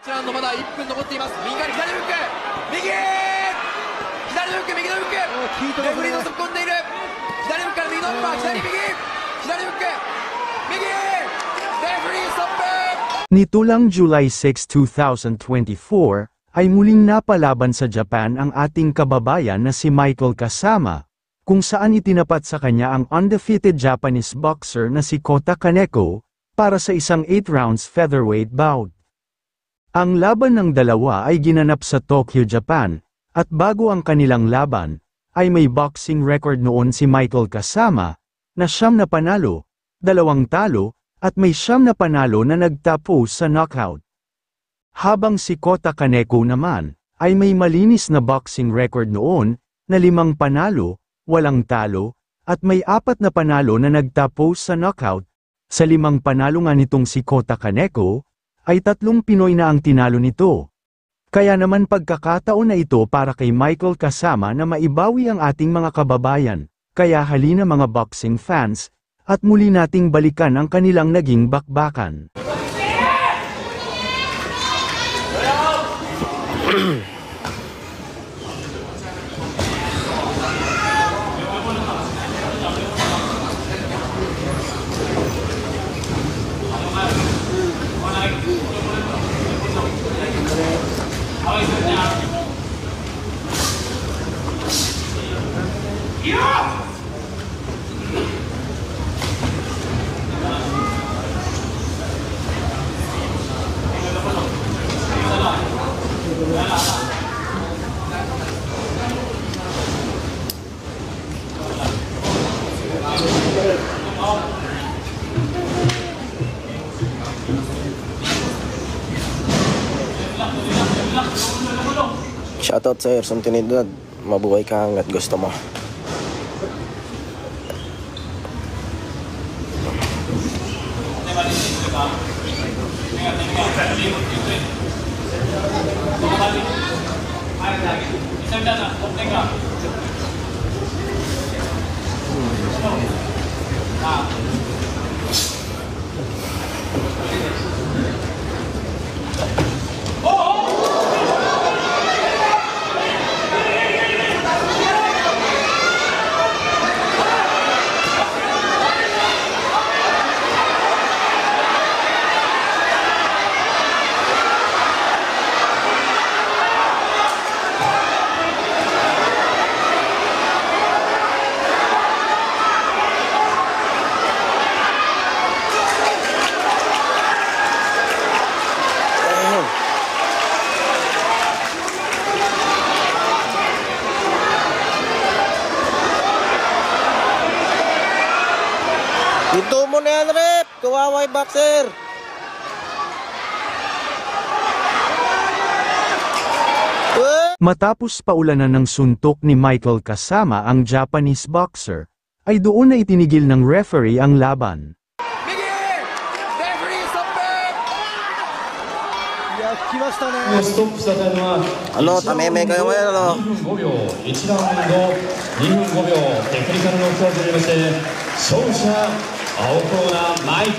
ラウンドまだ1分残っています。右から左フック、右、左のフック、右のフック、レフェリーの突っ込んでいる。左フックから右のフック、左右、左フック、右、レフェリーストップ。Nito lang July 6, 2024, ay muling napalaban sa Japan ang ating kababayan na si Michael Kasama, kung saan itinapat sa kanya ang undefeated Japanese boxer na si Kota Kaneko, para sa isang 8 rounds featherweight bout. Ang laban ng dalawa ay ginanap sa Tokyo, Japan, at bago ang kanilang laban, ay may boxing record noon si Michael Kasama, na 9 na panalo, 2 talo, at may 9 na panalo na nagtapos sa knockout. Habang si Kota Kaneko naman, ay may malinis na boxing record noon, na 5 panalo, 8 talo, at may 4 na panalo na nagtapos sa knockout. Sa 5 panalo nga nitong si Kota Kaneko, ay 3 Pinoy na ang tinalo nito. Kaya naman pagkakataon na ito para kay Michael Kasama na maibawi ang ating mga kababayan, kaya halina mga boxing fans, at muli nating balikan ang kanilang naging bakbakan. Shoutout sa Erson Trinidad, mabuhay ka hanggat gusto mo. Ito mo na yan, rep! Kawaway boxer! Matapos paulanan ng suntok ni Michael Kasama ang Japanese boxer, ay doon na itinigil ng referee ang laban. Ano, tameme kayo ngayon, ano? 1ラウンド2分5秒テクニカルノックアウトによりまして勝者青コーナーマイク